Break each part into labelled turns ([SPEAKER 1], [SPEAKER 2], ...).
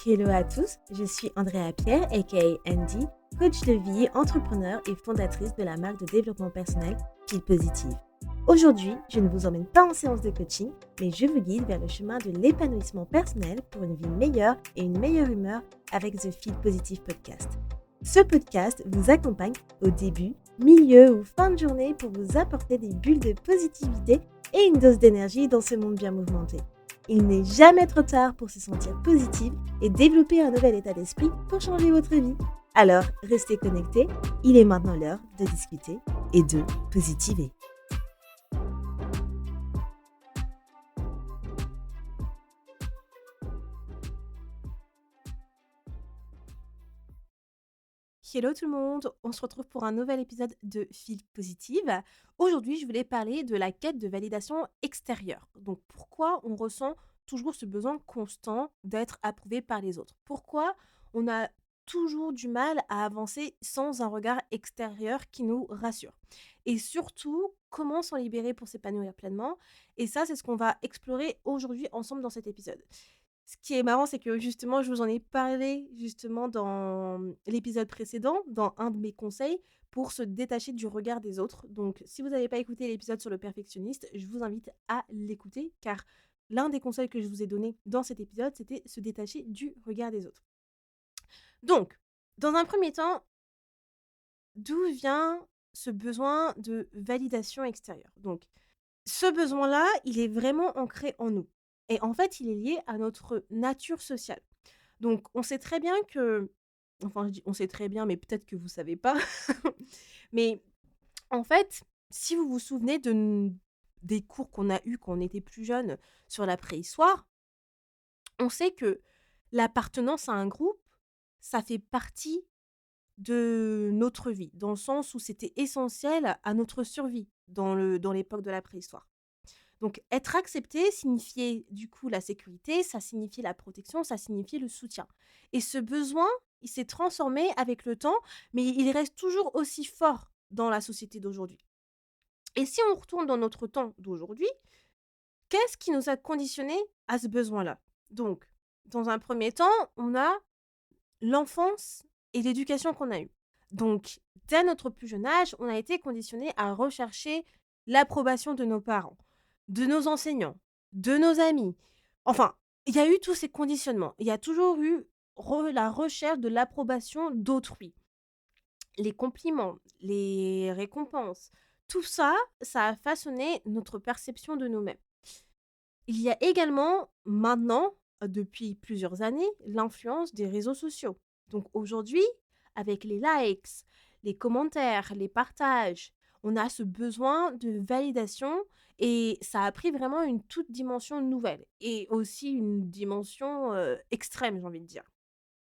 [SPEAKER 1] Hello à tous, je suis Andrea Pierre, aka Andy, coach de vie, entrepreneur et fondatrice de la marque de développement personnel Feel Positive. Aujourd'hui, je ne vous emmène pas en séance de coaching, mais je vous guide vers le chemin de l'épanouissement personnel pour une vie meilleure et une meilleure humeur avec The Feel Positive Podcast. Ce podcast vous accompagne au début, milieu ou fin de journée pour vous apporter des bulles de positivité et une dose d'énergie dans ce monde bien mouvementé. Il n'est jamais trop tard pour se sentir positive et développer un nouvel état d'esprit pour changer votre vie. Alors, restez connectés, il est maintenant l'heure de discuter et de positiver. Hello tout le monde, on se retrouve pour un nouvel épisode de Feel Positive. Aujourd'hui, je voulais parler de la quête de validation extérieure. Donc, pourquoi on ressent toujours ce besoin constant d'être approuvé par les autres? Pourquoi on a toujours du mal à avancer sans un regard extérieur qui nous rassure? Et surtout, comment s'en libérer pour s'épanouir pleinement? Et ça, c'est ce qu'on va explorer aujourd'hui ensemble dans cet épisode. Ce qui est marrant, c'est que justement, je vous en ai parlé justement dans l'épisode précédent, dans un de mes conseils pour se détacher du regard des autres. Donc, si vous n'avez pas écouté l'épisode sur le perfectionniste, je vous invite à l'écouter car l'un des conseils que je vous ai donné dans cet épisode, c'était se détacher du regard des autres. Donc, dans un premier temps, d'où vient ce besoin de validation extérieure? Donc, ce besoin-là, il est vraiment ancré en nous. Et en fait, il est lié à notre nature sociale. Donc, on sait très bien que enfin, je dis: «On sait très bien», mais peut-être que vous savez pas. Mais en fait, si vous vous souvenez des cours qu'on a eus quand on était plus jeune sur la préhistoire, on sait que l'appartenance à un groupe, ça fait partie de notre vie, dans le sens où c'était essentiel à notre survie dans l'époque de la préhistoire. Donc être accepté signifiait du coup la sécurité, ça signifiait la protection, ça signifiait le soutien. Et ce besoin, il s'est transformé avec le temps, mais il reste toujours aussi fort dans la société d'aujourd'hui. Et si on retourne dans notre temps d'aujourd'hui, qu'est-ce qui nous a conditionnés à ce besoin-là? Donc, dans un premier temps, on a l'enfance et l'éducation qu'on a eue. Donc, dès notre plus jeune âge, on a été conditionnés à rechercher l'approbation de nos parents, de nos enseignants, de nos amis. Enfin, il y a eu tous ces conditionnements. Il y a toujours eu la recherche de l'approbation d'autrui. Les compliments, les récompenses, tout ça, ça a façonné notre perception de nous-mêmes. Il y a également maintenant, depuis plusieurs années, l'influence des réseaux sociaux. Donc aujourd'hui, avec les likes, les commentaires, les partages, on a ce besoin de validation et ça a pris vraiment une toute dimension nouvelle et aussi une dimension extrême, j'ai envie de dire.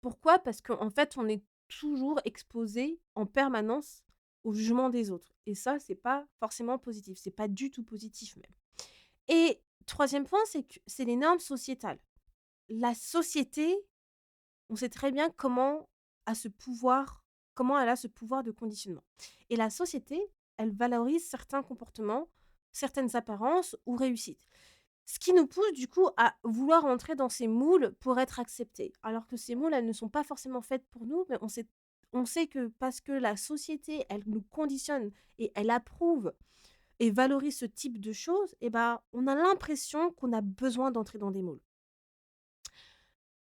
[SPEAKER 1] Pourquoi? Parce qu'en fait, on est toujours exposé en permanence au jugement des autres. Et ça, c'est pas forcément positif. C'est pas du tout positif même. Et troisième point, c'est que c'est les normes sociétales. La société, on sait très bien comment elle a ce pouvoir de conditionnement. Et la société, elle valorise certains comportements, certaines apparences ou réussites. Ce qui nous pousse du coup à vouloir entrer dans ces moules pour être acceptés. Alors que ces moules, elles ne sont pas forcément faites pour nous, mais on sait que parce que la société, elle nous conditionne et elle approuve et valorise ce type de choses, eh ben, on a l'impression qu'on a besoin d'entrer dans des moules.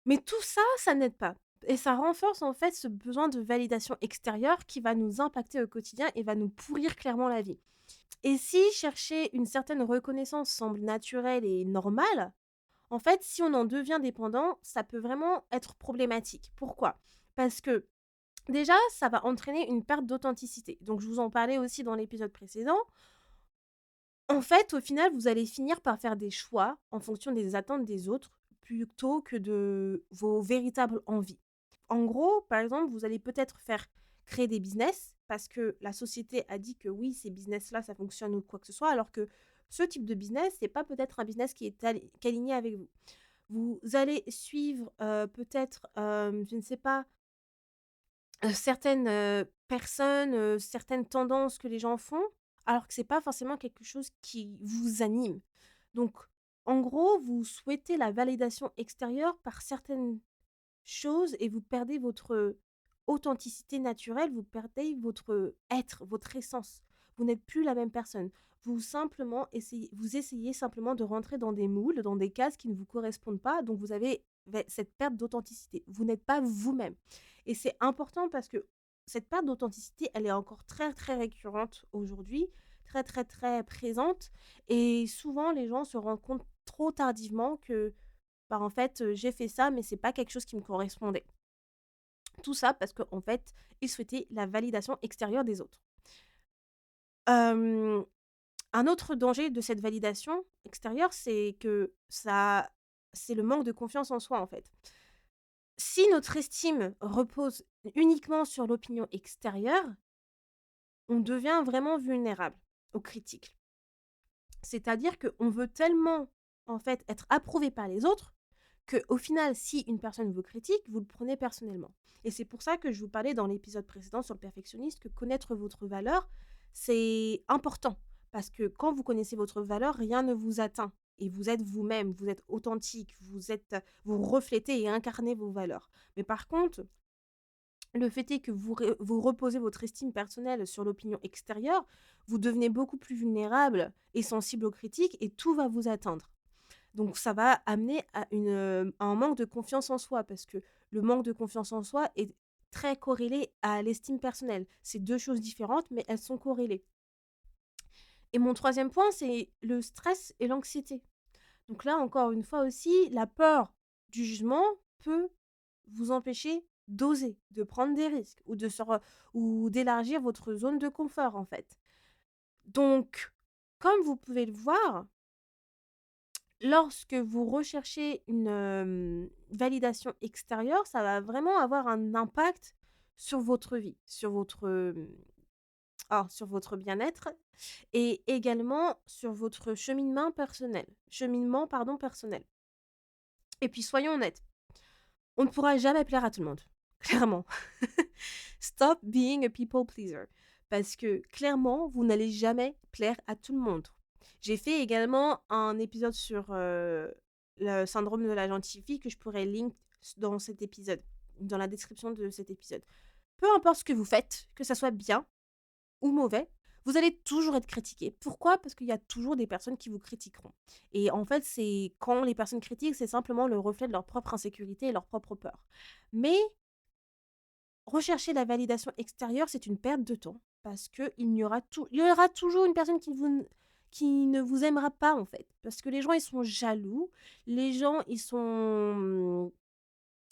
[SPEAKER 1] Mais tout ça, ça n'aide pas et ça renforce en fait ce besoin de validation extérieure qui va nous impacter au quotidien et va nous pourrir clairement la vie. Et si chercher une certaine reconnaissance semble naturelle et normale, en fait, si on en devient dépendant, ça peut vraiment être problématique. Pourquoi? Parce que déjà, ça va entraîner une perte d'authenticité. Donc je vous en parlais aussi dans l'épisode précédent. En fait, au final, vous allez finir par faire des choix en fonction des attentes des autres plutôt que de vos véritables envies. En gros, par exemple, vous allez peut-être faire créer des business parce que la société a dit que oui, ces business-là, ça fonctionne ou quoi que ce soit, alors que ce type de business, c'est pas peut-être un business qui est aligné avec vous. Vous allez suivre peut-être, je ne sais pas, certaines personnes, certaines tendances que les gens font, alors que c'est pas forcément quelque chose qui vous anime. Donc, en gros, vous souhaitez la validation extérieure par certaines choses et vous perdez votre authenticité naturelle, vous perdez votre être, votre essence. Vous n'êtes plus la même personne. Vous essayez simplement de rentrer dans des moules, dans des cases qui ne vous correspondent pas, donc vous avez cette perte d'authenticité. Vous n'êtes pas vous-même. Et c'est important parce que cette perte d'authenticité, elle est encore très, très récurrente aujourd'hui, très, très, très présente. Et souvent, les gens se rendent compte trop tardivement que, bah, en fait, j'ai fait ça, mais c'est pas quelque chose qui me correspondait. Tout ça parce qu'en fait, ils souhaitaient la validation extérieure des autres. Hem, un autre danger de cette validation extérieure, c'est le manque de confiance en soi, en fait. Si notre estime repose uniquement sur l'opinion extérieure, on devient vraiment vulnérable aux critiques. C'est-à-dire qu'on veut tellement, en fait, être approuvé par les autres qu'au final, si une personne vous critique, vous le prenez personnellement. Et c'est pour ça que je vous parlais dans l'épisode précédent sur le perfectionniste que connaître votre valeur, c'est important. Parce que quand vous connaissez votre valeur, rien ne vous atteint. Et vous êtes vous-même, vous êtes authentique, vous reflétez et incarnez vos valeurs. Mais par contre, le fait est que vous reposez votre estime personnelle sur l'opinion extérieure, vous devenez beaucoup plus vulnérable et sensible aux critiques et tout va vous atteindre. Donc ça va amener à un manque de confiance en soi parce que le manque de confiance en soi est très corrélé à l'estime personnelle. C'est 2 choses différentes, mais elles sont corrélées. Et mon troisième point, c'est le stress et l'anxiété. Donc là, encore une fois aussi, la peur du jugement peut vous empêcher d'oser, de prendre des risques ou d'élargir votre zone de confort, en fait. Donc, comme vous pouvez le voir, lorsque vous recherchez une, validation extérieure, ça va vraiment avoir un impact sur votre vie, sur votre bien-être et également sur votre cheminement, pardon, personnel. Et puis soyons honnêtes, on ne pourra jamais plaire à tout le monde, clairement. Stop being a people pleaser. Parce que clairement, vous n'allez jamais plaire à tout le monde. J'ai fait également un épisode sur le syndrome de la gentille fille que je pourrais link dans cet épisode, dans la description de cet épisode. Peu importe ce que vous faites, que ça soit bien ou mauvais, vous allez toujours être critiqué. Pourquoi? Parce qu'il y a toujours des personnes qui vous critiqueront. Et en fait, c'est quand les personnes critiquent, c'est simplement le reflet de leur propre insécurité et leur propre peur. Mais rechercher la validation extérieure, c'est une perte de temps parce qu'il il y aura toujours une personne qui ne vous aimera pas en fait. Parce que les gens, ils sont jaloux, les gens, ils ont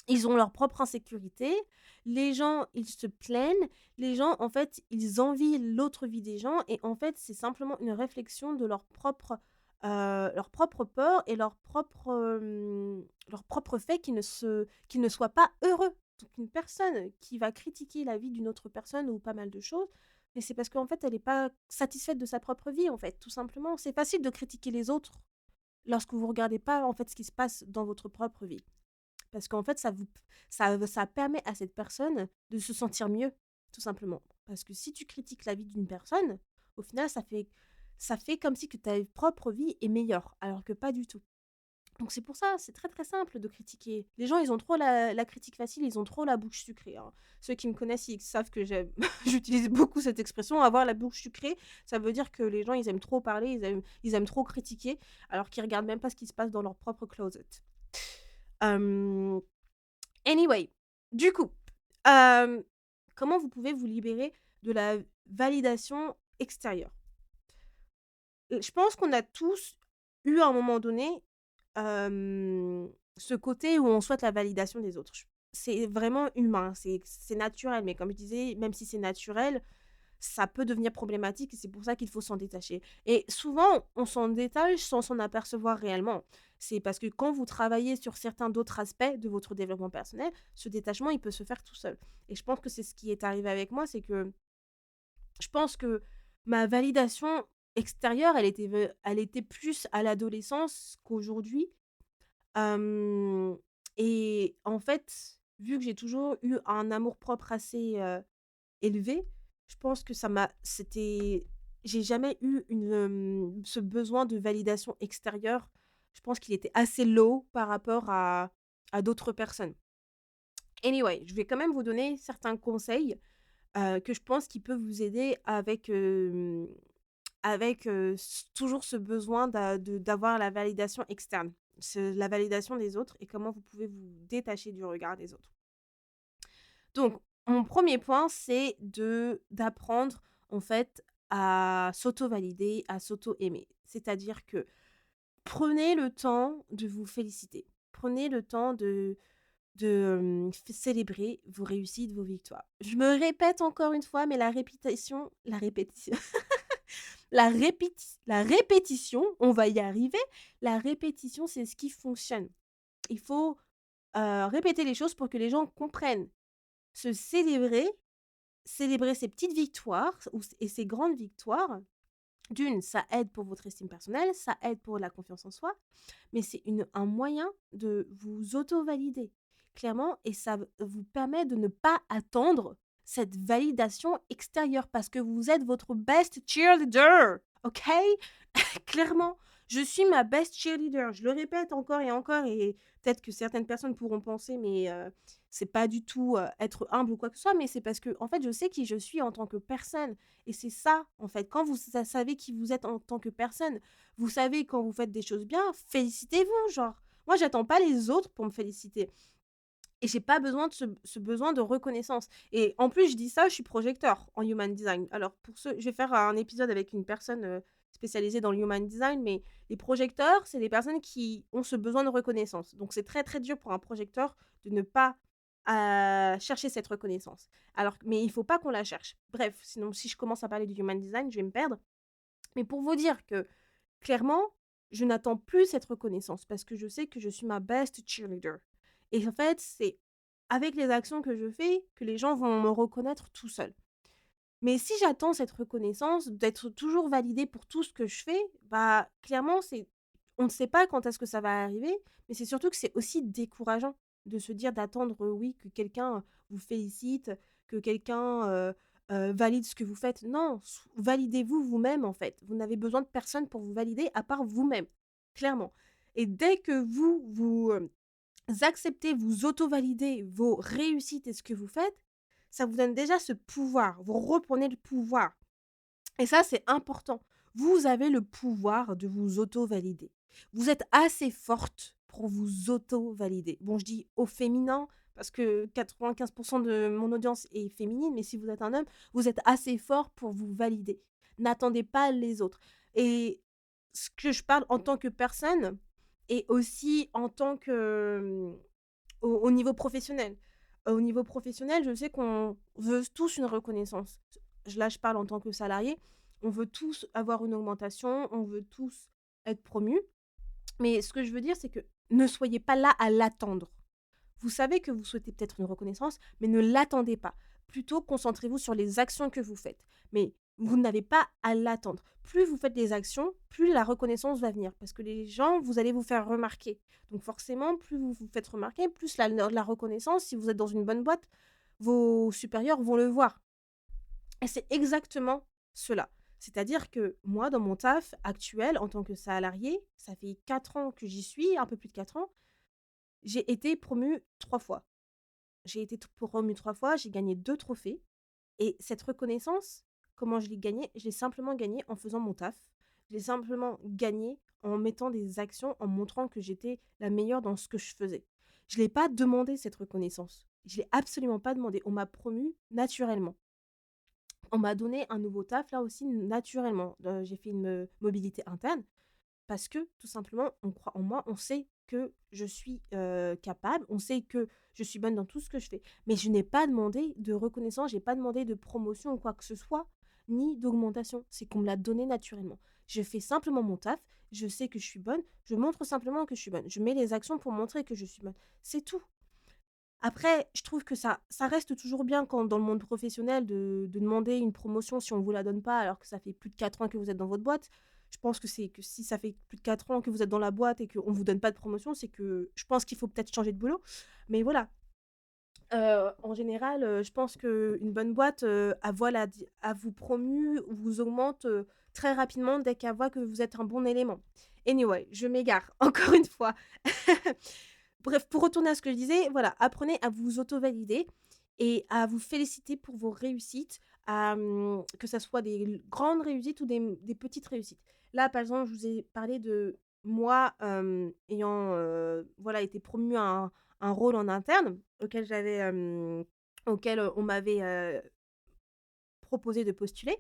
[SPEAKER 1] leur propre insécurité, les gens, ils se plaignent, les gens, en fait, ils envient l'autre vie des gens et en fait, c'est simplement une réflexion de leur propre peur et leur propre fait qu'ils ne soient pas heureux. Donc une personne qui va critiquer la vie d'une autre personne ou pas mal de choses, mais c'est parce qu'en fait, elle n'est pas satisfaite de sa propre vie, en fait, tout simplement. C'est facile de critiquer les autres lorsque vous regardez pas, en fait, ce qui se passe dans votre propre vie. Parce qu'en fait, ça permet à cette personne de se sentir mieux, tout simplement. Parce que si tu critiques la vie d'une personne, au final, ça fait comme si que ta propre vie est meilleure, alors que pas du tout. Donc c'est pour ça, c'est très très simple de critiquer. Les gens, ils ont trop la critique facile, ils ont trop la bouche sucrée, hein. Ceux qui me connaissent, ils savent que j'aime, j'utilise beaucoup cette expression, avoir la bouche sucrée, ça veut dire que les gens, ils aiment trop parler, ils aiment trop critiquer, alors qu'ils regardent même pas ce qui se passe dans leur propre closet. Hem, anyway, du coup, hem, comment vous pouvez vous libérer de la validation extérieure? Je pense qu'on a tous eu à un moment donné, ce côté où on souhaite la validation des autres. C'est vraiment humain, c'est naturel, mais comme je disais, même si c'est naturel, ça peut devenir problématique et c'est pour ça qu'il faut s'en détacher. Et souvent, on s'en détache sans s'en apercevoir réellement. C'est parce que quand vous travaillez sur certains d'autres aspects de votre développement personnel, ce détachement, il peut se faire tout seul. Et je pense que c'est ce qui est arrivé avec moi, c'est que je pense que ma validation extérieure, elle était plus à l'adolescence qu'aujourd'hui. Hem et en fait, vu que j'ai toujours eu un amour-propre assez, élevé, je pense que j'ai jamais eu ce besoin de validation extérieure. Je pense qu'il était assez low par rapport à d'autres personnes. Anyway, je vais quand même vous donner certains conseils, que je pense qui peuvent vous aider toujours ce besoin d'avoir la validation externe, la validation des autres et comment vous pouvez vous détacher du regard des autres. Donc, mon premier point, c'est d'apprendre en fait à s'auto-valider, à s'auto-aimer. C'est-à-dire que prenez le temps de vous féliciter. Prenez le temps de célébrer vos réussites, vos victoires. Je me répète encore une fois, mais la répétition, on va y arriver. La répétition, c'est ce qui fonctionne. Il faut répéter les choses pour que les gens comprennent. Se célébrer ses petites victoires et ses grandes victoires. D'une, ça aide pour votre estime personnelle, ça aide pour la confiance en soi, mais c'est un moyen de vous auto-valider, clairement, et ça vous permet de ne pas attendre cette validation extérieure parce que vous êtes votre best cheerleader, ok? Clairement, je suis ma best cheerleader. Je le répète encore et peut-être que certaines personnes pourront penser, mais c'est pas du tout être humble ou quoi que ce soit, mais c'est parce que, en fait, je sais qui je suis en tant que personne. Et c'est ça, en fait. Quand vous savez qui vous êtes en tant que personne, vous savez quand vous faites des choses bien, félicitez-vous, genre. Moi, j'attends pas les autres pour me féliciter. Et j'ai pas besoin de ce besoin de reconnaissance. Et en plus, je dis ça, je suis projecteur en human design. Alors, je vais faire un épisode avec une personne spécialisée dans le human design, mais les projecteurs, c'est les personnes qui ont ce besoin de reconnaissance. Donc, c'est très, très dur pour un projecteur de ne pas chercher cette reconnaissance. Mais il faut pas qu'on la cherche. Bref, sinon, si je commence à parler du human design, je vais me perdre. Mais pour vous dire que, clairement, je n'attends plus cette reconnaissance parce que je sais que je suis ma best cheerleader. Et en fait, c'est avec les actions que je fais que les gens vont me reconnaître tout seuls. Mais si j'attends cette reconnaissance, d'être toujours validée pour tout ce que je fais, bah clairement, on ne sait pas quand est-ce que ça va arriver, mais c'est surtout que c'est aussi décourageant de se dire d'attendre, oui, que quelqu'un vous félicite, que quelqu'un valide ce que vous faites. Non, validez-vous vous-même en fait. Vous n'avez besoin de personne pour vous valider à part vous-même, clairement. Et dès que vous acceptez, vous auto-validez vos réussites et ce que vous faites, ça vous donne déjà ce pouvoir. Vous reprenez le pouvoir. Et ça, c'est important. Vous avez le pouvoir de vous auto-valider. Vous êtes assez forte pour vous auto-valider. Bon, je dis au féminin parce que 95% de mon audience est féminine, mais si vous êtes un homme, vous êtes assez fort pour vous valider. N'attendez pas les autres. Et ce que je parle en tant que personne et aussi en tant que au niveau professionnel. Au niveau professionnel, je sais qu'on veut tous une reconnaissance. Là, je parle en tant que salarié. On veut tous avoir une augmentation, on veut tous être promus. Mais ce que je veux dire, c'est que ne soyez pas là à l'attendre. Vous savez que vous souhaitez peut-être une reconnaissance, mais ne l'attendez pas. Plutôt, concentrez-vous sur les actions que vous faites. Mais vous n'avez pas à l'attendre. Plus vous faites des actions, plus la reconnaissance va venir. Parce que les gens, vous allez vous faire remarquer. Donc forcément, plus vous vous faites remarquer, plus la reconnaissance, si vous êtes dans une bonne boîte, vos supérieurs vont le voir. Et c'est exactement cela. C'est-à-dire que moi, dans mon taf actuel, en tant que salarié, ça fait 4 ans que j'y suis, un peu plus de 4 ans, j'ai été promue 3 fois. J'ai été promue 3 fois, j'ai gagné 2 trophées et cette reconnaissance, comment je l'ai gagnée? Je l'ai simplement gagnée en faisant mon taf. Je l'ai simplement gagnée en mettant des actions, en montrant que j'étais la meilleure dans ce que je faisais. Je l'ai pas demandé cette reconnaissance. Je l'ai absolument pas demandé. On m'a promue naturellement. On m'a donné un nouveau taf là aussi naturellement. J'ai fait une mobilité interne parce que tout simplement, on croit en moi, on sait que je suis capable, on sait que je suis bonne dans tout ce que je fais. Mais je n'ai pas demandé de reconnaissance, j'ai pas demandé de promotion ou quoi que ce soit, ni d'augmentation. C'est qu'on me l'a donné naturellement. Je fais simplement mon taf, je sais que je suis bonne, je montre simplement que je suis bonne. Je mets les actions pour montrer que je suis bonne. C'est tout. Après, je trouve que ça reste toujours bien quand dans le monde professionnel de demander une promotion si on ne vous la donne pas alors que ça fait plus de 4 ans que vous êtes dans votre boîte. Je pense que c'est que si ça fait plus de 4 ans que vous êtes dans la boîte et qu'on ne vous donne pas de promotion, c'est que je pense qu'il faut peut-être changer de boulot. Mais voilà, en général, je pense qu'une bonne boîte, elle vous promue ou vous augmente, très rapidement dès qu'elle voit que vous êtes un bon élément. Anyway, je m'égare encore une fois. Bref, pour retourner à ce que je disais, voilà, apprenez à vous auto-valider et à vous féliciter pour vos réussites, que ça soit des grandes réussites ou des petites réussites. Là, par exemple, je vous ai parlé de moi, ayant, voilà, été promue à un rôle en interne auquel, on m'avait, proposé de postuler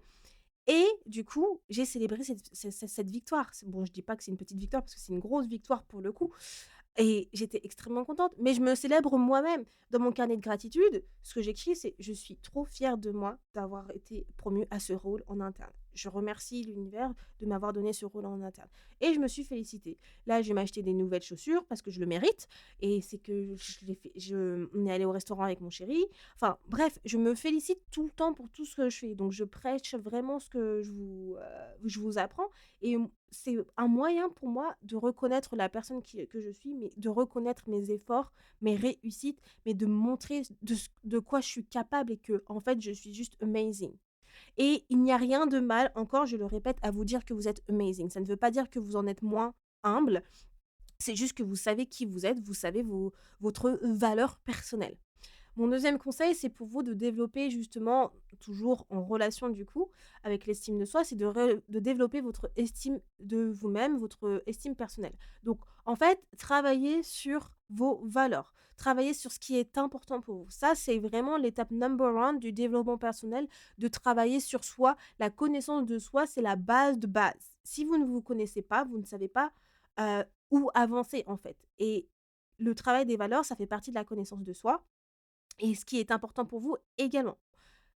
[SPEAKER 1] et du coup, j'ai célébré cette victoire. Bon, je dis pas que c'est une petite victoire parce que c'est une grosse victoire pour le coup. Et j'étais extrêmement contente, mais je me célèbre moi-même. Dans mon carnet de gratitude, ce que j'écris, c'est: «Je suis trop fière de moi d'avoir été promue à ce rôle en interne. Je remercie l'univers de m'avoir donné ce rôle en interne» et je me suis félicitée. Là, je vais m'acheter des nouvelles chaussures parce que je le mérite et c'est que je l'ai fait on est allé au restaurant avec mon chéri. Enfin bref, je me félicite tout le temps pour tout ce que je fais. Donc je prêche vraiment ce que je vous apprends et c'est un moyen pour moi de reconnaître la personne que je suis, mais de reconnaître mes efforts, mes réussites, mais de montrer de quoi je suis capable et que en fait, je suis juste amazing. Et il n'y a rien de mal, encore, je le répète, à vous dire que vous êtes amazing. Ça ne veut pas dire que vous en êtes moins humble, c'est juste que vous savez qui vous êtes, vous savez votre valeur personnelle. Mon deuxième conseil, c'est pour vous de développer justement, toujours en relation du coup avec l'estime de soi, c'est de développer votre estime de vous-même, votre estime personnelle. Donc en fait, travaillez sur vos valeurs, travaillez sur ce qui est important pour vous. Ça, c'est vraiment l'étape number one du développement personnel, de travailler sur soi. La connaissance de soi, c'est la base de base. Si vous ne vous connaissez pas, vous ne savez pas euh, où avancer en fait. Et le travail des valeurs, ça fait partie de la connaissance de soi et ce qui est important pour vous également.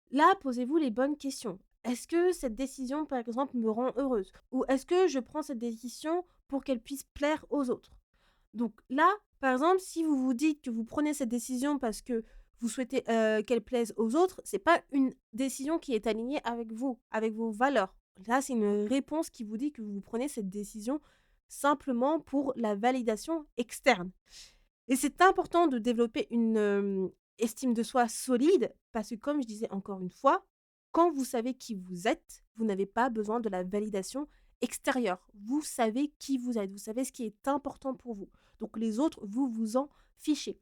[SPEAKER 1] Là, posez-vous les bonnes questions. Est-ce que cette décision, par exemple, me rend heureuse? Ou est-ce que je prends cette décision pour qu'elle puisse plaire aux autres? Donc là, par exemple, si vous vous dites que vous prenez cette décision parce que vous souhaitez qu'elle plaise aux autres, c'est pas une décision qui est alignée avec vous, avec vos valeurs. Là, c'est une réponse qui vous dit que vous prenez cette décision simplement pour la validation externe. Et c'est important de développer une, estime de soi solide parce que comme je disais encore une fois, quand vous savez qui vous êtes, vous n'avez pas besoin de la validation extérieure. Vous savez qui vous êtes, vous savez ce qui est important pour vous. Donc les autres, vous vous en fichez.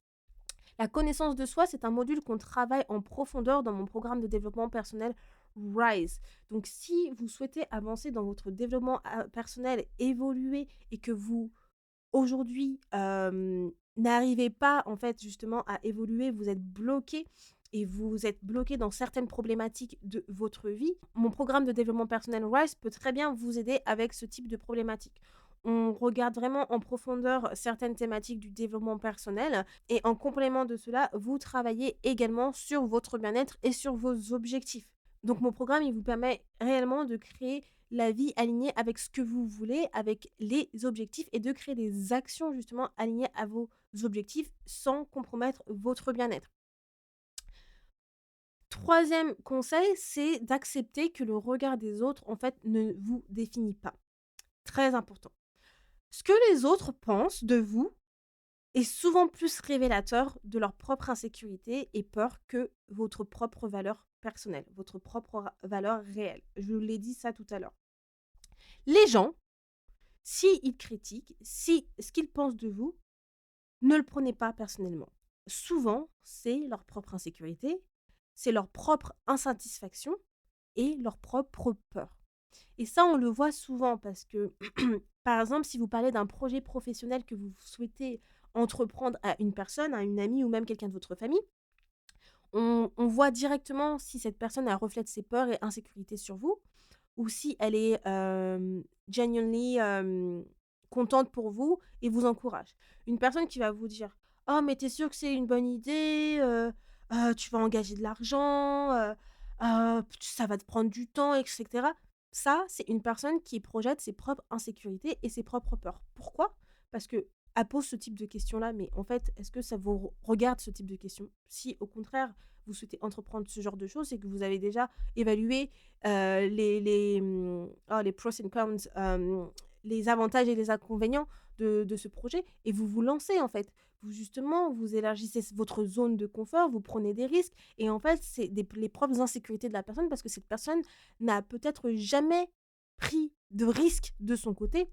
[SPEAKER 1] La connaissance de soi, c'est un module qu'on travaille en profondeur dans mon programme de développement personnel RISE. Donc si vous souhaitez avancer dans votre développement, personnel, évoluer et que vous aujourd'hui, n'arrivez pas en fait justement à évoluer, vous êtes bloqué et vous êtes bloqué dans certaines problématiques de votre vie, mon programme de développement personnel RISE peut très bien vous aider avec ce type de problématique. On regarde vraiment en profondeur certaines thématiques du développement personnel et en complément de cela, vous travaillez également sur votre bien-être et sur vos objectifs. Donc mon programme, il vous permet réellement de créer la vie alignée avec ce que vous voulez, avec les objectifs et de créer des actions justement alignées à vos objectifs sans compromettre votre bien-être. Troisième conseil, c'est d'accepter que le regard des autres, en fait, ne vous définit pas. Très important. Ce que les autres pensent de vous est souvent plus révélateur de leur propre insécurité et peur que votre propre valeur personnelle, votre propre valeur réelle. Je vous l'ai dit ça tout à l'heure. Les gens, s'ils critiquent, si ce qu'ils pensent de vous, ne le prenez pas personnellement. Souvent, c'est leur propre insécurité, c'est leur propre insatisfaction et leur propre peur. Et ça, on le voit souvent parce que, par exemple, si vous parlez d'un projet professionnel que vous souhaitez entreprendre à une personne, à une amie ou même quelqu'un de votre famille, on voit directement si cette personne elle reflète ses peurs et insécurités sur vous ou si elle est genuinely contente pour vous et vous encourage. Une personne qui va vous dire: «Oh mais t'es sûr que c'est une bonne idée? Tu vas engager de l'argent, ça va te prendre du temps» et cetera. Ça, c'est une personne qui projette ses propres insécurités et ses propres peurs. Pourquoi? Parce qu'elle pose ce type de questions-là, mais en fait, est-ce que ça vous regarde ce type de questions? Si au contraire, vous souhaitez entreprendre ce genre de choses, c'est que vous avez déjà évalué les pros and cons, les avantages et les inconvénients de ce projet et vous vous lancez, en fait. Vous justement, vous élargissez votre zone de confort, vous prenez des risques et en fait, c'est les propres insécurités de la personne parce que cette personne n'a peut-être jamais pris de risque de son côté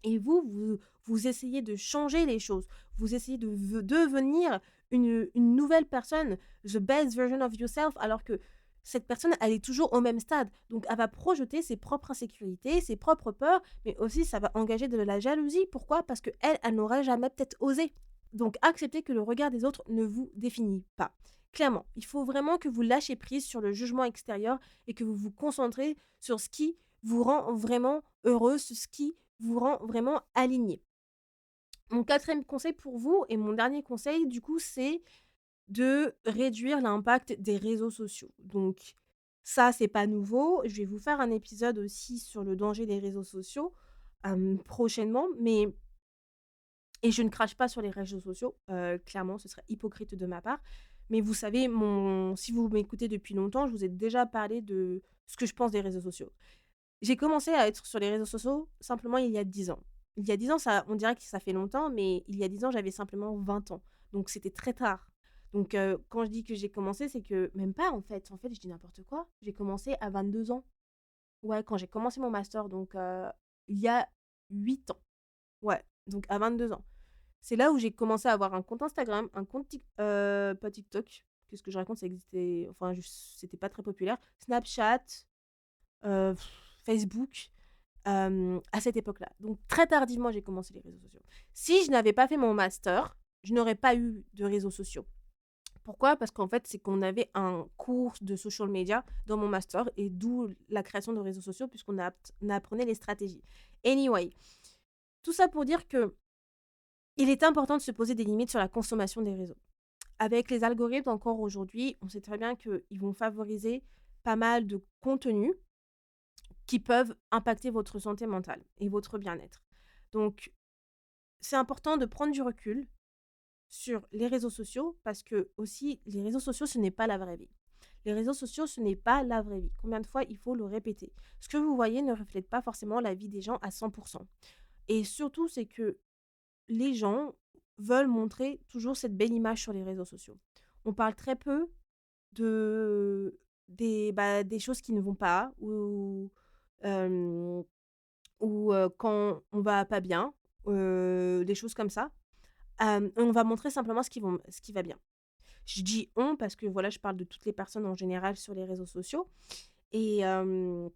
[SPEAKER 1] et vous essayez de changer les choses. Vous essayez de devenir une nouvelle personne, the best version of yourself, alors que cette personne, elle est toujours au même stade. Donc, elle va projeter ses propres insécurités, ses propres peurs, mais aussi ça va engager de la jalousie. Pourquoi? Parce qu'elle, elle n'aurait jamais peut-être osé. Donc, acceptez que le regard des autres ne vous définit pas. Clairement, il faut vraiment que vous lâchiez prise sur le jugement extérieur et que vous vous concentrez sur ce qui vous rend vraiment heureux, ce qui vous rend vraiment aligné. Mon quatrième conseil pour vous et mon dernier conseil, du coup, c'est de réduire l'impact des réseaux sociaux. Donc, ça, c'est pas nouveau. Je vais vous faire un épisode aussi sur le danger des réseaux sociaux prochainement. Et je ne crache pas sur les réseaux sociaux, clairement, ce serait hypocrite de ma part. Mais vous savez, si vous m'écoutez depuis longtemps, je vous ai déjà parlé de ce que je pense des réseaux sociaux. J'ai commencé à être sur les réseaux sociaux simplement il y a 10 ans. Il y a 10 ans, ça on dirait que ça fait longtemps, mais il y a 10 ans, j'avais simplement 20 ans. Donc c'était très tard. Donc quand je dis que j'ai commencé, c'est que même pas en fait. En fait, je dis n'importe quoi. J'ai commencé à 22 ans. Ouais, quand j'ai commencé mon master, donc il y a 8 ans. Ouais, donc à 22 ans. C'est là où j'ai commencé à avoir un compte Instagram, un compte pas TikTok, qu'est-ce que je raconte, ça existait enfin c'était pas très populaire, Snapchat, heu, Facebook. À cette époque-là. Donc très tardivement, j'ai commencé les réseaux sociaux. Si je n'avais pas fait mon master, je n'aurais pas eu de réseaux sociaux. Pourquoi? Parce qu'en fait, c'est qu'on avait un cours de social media dans mon master et d'où la création de réseaux sociaux puisqu'on apprenait les stratégies. Anyway, tout ça pour dire que il est important de se poser des limites sur la consommation des réseaux. Avec les algorithmes encore aujourd'hui, on sait très bien qu'ils vont favoriser pas mal de contenus qui peuvent impacter votre santé mentale et votre bien-être. Donc c'est important de prendre du recul sur les réseaux sociaux parce que aussi les réseaux sociaux, ce n'est pas la vraie vie. Les réseaux sociaux, ce n'est pas la vraie vie. Combien de fois il faut le répéter? Ce que vous voyez ne reflète pas forcément la vie des gens à 100%. Et surtout, c'est que les gens veulent montrer toujours cette belle image sur les réseaux sociaux. On parle très peu des choses qui ne vont pas euh, ou quand on va pas bien, des choses comme ça. On va montrer simplement ce qui va bien. Je dis «on» parce que voilà, je parle de toutes les personnes en général sur les réseaux sociaux et hem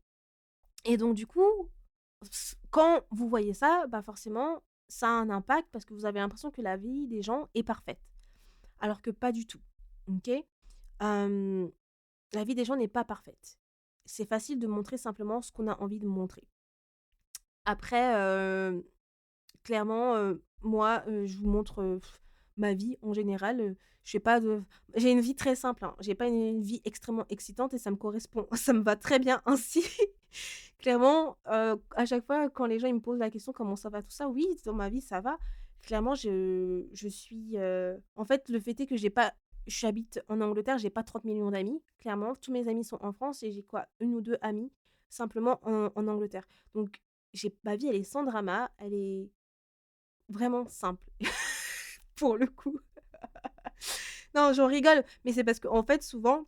[SPEAKER 1] et donc du coup, quand vous voyez ça, bah, forcément, ça a un impact parce que vous avez l'impression que la vie des gens est parfaite, alors que pas du tout, OK? Hem, la vie des gens n'est pas parfaite. C'est facile de montrer simplement ce qu'on a envie de montrer. Après, clairement, moi, je vous montre, ma vie en général, je fais pas de j'ai une vie très simple, hein. J'ai pas une vie extrêmement excitante et ça me correspond. Ça me va très bien ainsi. Clairement, à chaque fois quand les gens ils me posent la question: «Comment ça va?» tout ça, oui, dans ma vie ça va. Clairement je suis, en fait, le fait est que j'habite en Angleterre, j'ai pas 30 millions d'amis, clairement. Tous mes amis sont en France et j'ai quoi? Une ou 2 amies simplement en Angleterre. Donc ma vie elle est sans drama, elle est vraiment simple, pour le coup. Non, j'en rigole, mais c'est parce qu'en fait, souvent,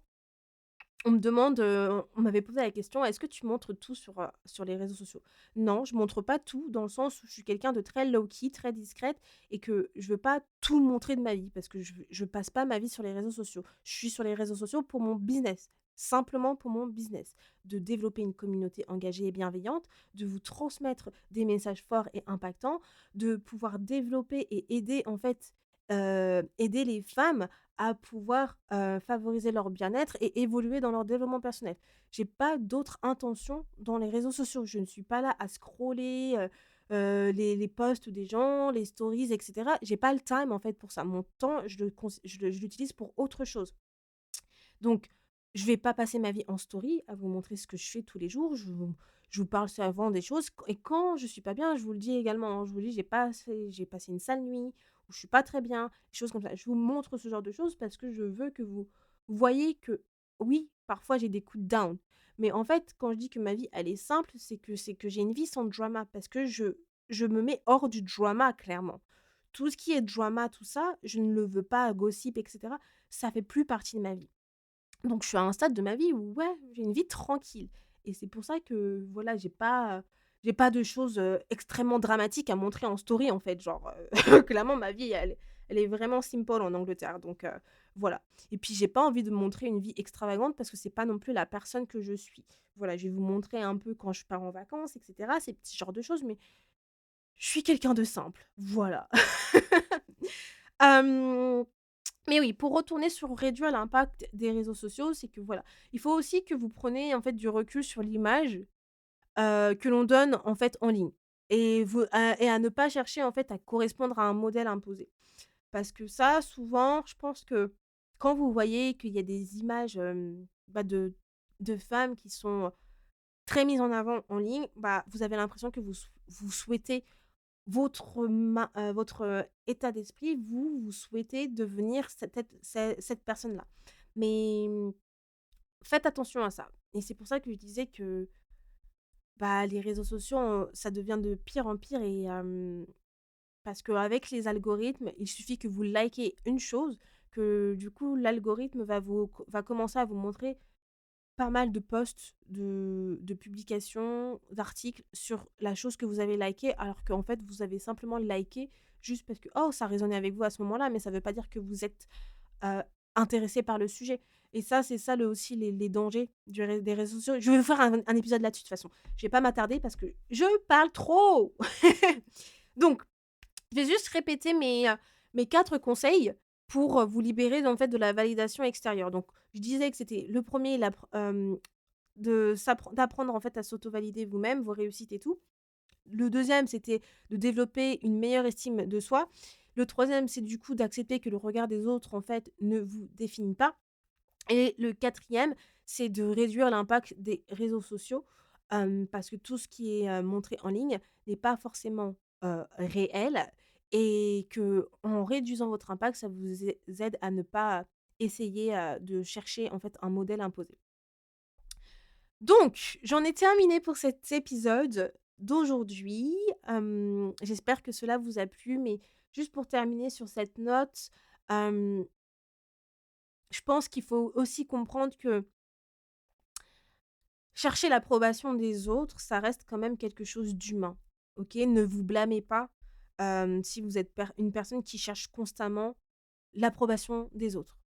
[SPEAKER 1] on me demande, on m'avait posé la question: «Est-ce que tu montres tout sur les réseaux sociaux?» Non, je montre pas tout, dans le sens où je suis quelqu'un de très low key, très discrète et que je veux pas tout montrer de ma vie parce que je passe pas ma vie sur les réseaux sociaux. Je suis sur les réseaux sociaux pour mon business, simplement pour mon business. De développer une communauté engagée et bienveillante, de vous transmettre des messages forts et impactants, de pouvoir développer et aider en fait, aider les femmes à pouvoir, favoriser leur bien-être et évoluer dans leur développement personnel. J'ai pas d'autres intentions dans les réseaux sociaux. Je ne suis pas là à scroller, les posts des gens, les stories et cetera. J'ai pas le time, en fait, pour ça. Mon temps, je l'utilise pour autre chose. Donc, je vais pas passer ma vie en story à vous montrer ce que je fais tous les jours. Je vous parle souvent des choses et quand je suis pas bien, je vous le dis également, hein. Je vous dis: j'ai passé une sale nuit» ou «Je suis pas très bien», des choses comme ça. Je vous montre ce genre de choses parce que je veux que vous voyez que oui, parfois j'ai des coups de down. Mais en fait, quand je dis que ma vie, elle est simple, c'est que j'ai une vie sans drama parce que je me mets hors du drama clairement. Tout ce qui est drama, tout ça, je ne le veux pas, gossip et cetera, ça fait plus partie de ma vie. Donc je suis à un stade de ma vie où ouais, j'ai une vie tranquille et c'est pour ça que voilà, j'ai pas de choses, extrêmement dramatiques à montrer en story, en fait. Genre, clairement, ma vie, elle est vraiment simple en Angleterre, donc voilà. Et puis, j'ai pas envie de montrer une vie extravagante parce que c'est pas non plus la personne que je suis. Voilà, je vais vous montrer un peu quand je pars en vacances et cetera, ces petits genres de choses, mais je suis quelqu'un de simple, voilà. Hem, mais oui, pour retourner sur réduire l'impact des réseaux sociaux, c'est que voilà, il faut aussi que vous preniez, en fait, du recul sur l'image que l'on donne, en fait, en ligne et à ne pas chercher, en fait, à correspondre à un modèle imposé. Parce que ça, souvent, je pense que quand vous voyez qu'il y a des images, de femmes qui sont très mises en avant en ligne, bah, vous avez l'impression que vous souhaitez votre, état d'esprit, vous souhaitez devenir cette personne-là. Mais, faites attention à ça et c'est pour ça que je disais que bah, les réseaux sociaux, ça devient de pire en pire et parce qu'avec les algorithmes, il suffit que vous likez une chose, que du coup l'algorithme va commencer à vous montrer pas mal de posts, de publications, d'articles sur la chose que vous avez likée, alors qu'en fait vous avez simplement liké juste parce que, oh, ça résonnait avec vous à ce moment-là, mais ça veut pas dire que vous êtes heu, intéressés par le sujet et ça, c'est ça le aussi les dangers des réseaux sociaux. Je vais vous faire un épisode là-dessus de toute façon. Je vais pas m'attarder parce que je parle trop! Donc, je vais juste répéter mes 4 conseils pour, vous libérer en fait de la validation extérieure. Donc, je disais que c'était le premier d'apprendre en fait à s'auto-valider vous-même, vos réussites et tout. Le deuxième, c'était de développer une meilleure estime de soi. Le troisième, c'est du coup d'accepter que le regard des autres, en fait, ne vous définit pas. Et le quatrième, c'est de réduire l'impact des réseaux sociaux, parce que tout ce qui est, montré en ligne n'est pas forcément, réel et que en réduisant votre impact, ça vous aide à ne pas essayer, de chercher, en fait, un modèle imposé. Donc, j'en ai terminé pour cet épisode d'aujourd'hui. J'espère que cela vous a plu, mais juste pour terminer sur cette note, hem, je pense qu'il faut aussi comprendre que chercher l'approbation des autres, ça reste quand même quelque chose d'humain, OK? Ne vous blâmez pas, si vous êtes une personne qui cherche constamment l'approbation des autres.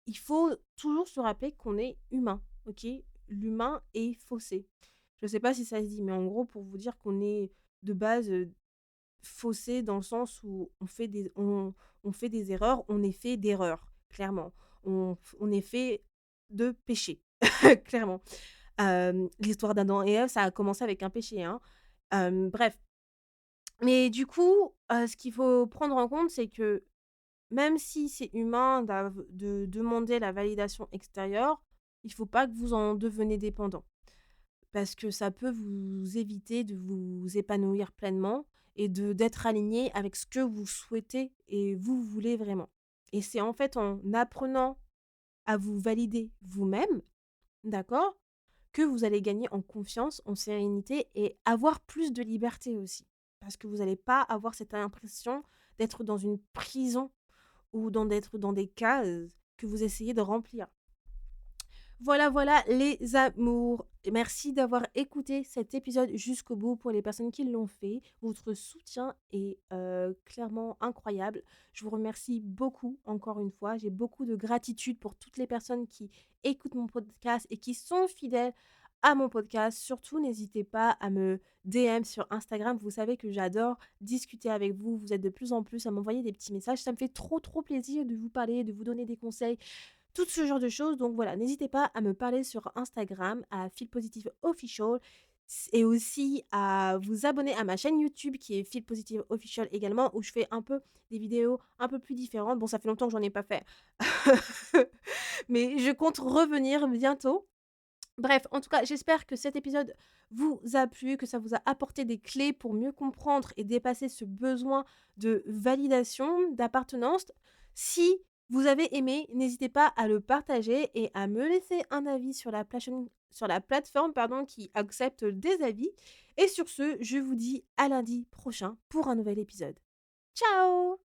[SPEAKER 1] Il faut toujours se rappeler qu'on est humain, OK? L'humain est faussé. Je sais pas si ça se dit, mais en gros, pour vous dire qu'on est de base, faussé dans le sens où on fait des erreurs, on est fait d'erreurs, clairement. On est fait de péché, clairement. L'histoire d'Adam et Ève, ça a commencé avec un péché, hein. Bref, mais du coup, ce qu'il faut prendre en compte, c'est que même si c'est humain de demander la validation extérieure, il faut pas que vous en deveniez dépendant. Parce que ça peut vous éviter de vous épanouir pleinement et d'être aligné avec ce que vous souhaitez et vous voulez vraiment. Et c'est en fait en apprenant à vous valider vous-même, d'accord, que vous allez gagner en confiance, en sérénité et avoir plus de liberté aussi. Parce que vous n'allez pas avoir cette impression d'être dans une prison ou d'être dans des cases que vous essayez de remplir. Voilà, voilà les amours. Merci d'avoir écouté cet épisode jusqu'au bout pour les personnes qui l'ont fait. Votre soutien est clairement incroyable. Je vous remercie beaucoup encore une fois. J'ai beaucoup de gratitude pour toutes les personnes qui écoutent mon podcast et qui sont fidèles à mon podcast. Surtout, n'hésitez pas à me DM sur Instagram. Vous savez que j'adore discuter avec vous. Vous êtes de plus en plus à m'envoyer des petits messages. Ça me fait trop, trop plaisir de vous parler, de vous donner des conseils tout ce genre de choses. Donc voilà, n'hésitez pas à me parler sur Instagram, à Feel Positive Official, et aussi à vous abonner à ma chaîne YouTube qui est Feel Positive Official également, où je fais un peu des vidéos un peu plus différentes. Bon, ça fait longtemps que j'en ai pas fait, mais je compte revenir bientôt. Bref, en tout cas, j'espère que cet épisode vous a plu, que ça vous a apporté des clés pour mieux comprendre et dépasser ce besoin de validation, d'appartenance. Si vous avez aimé, n'hésitez pas à le partager et à me laisser un avis sur la plateforme qui accepte des avis. Et sur ce, je vous dis à lundi prochain pour un nouvel épisode. Ciao!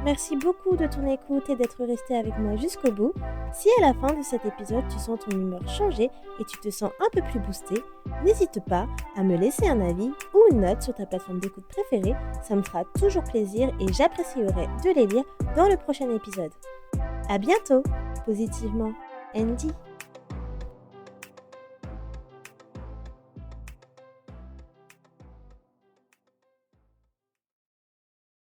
[SPEAKER 1] Merci beaucoup de ton écoute et d'être resté avec moi jusqu'au bout. Si à la fin de cet épisode tu sens ton humeur changer et tu te sens un peu plus boosté, n'hésite pas à me laisser un avis ou une note sur ta plateforme d'écoute préférée, ça me fera toujours plaisir et j'apprécierai de les lire dans le prochain épisode. À bientôt, positivement, Andy.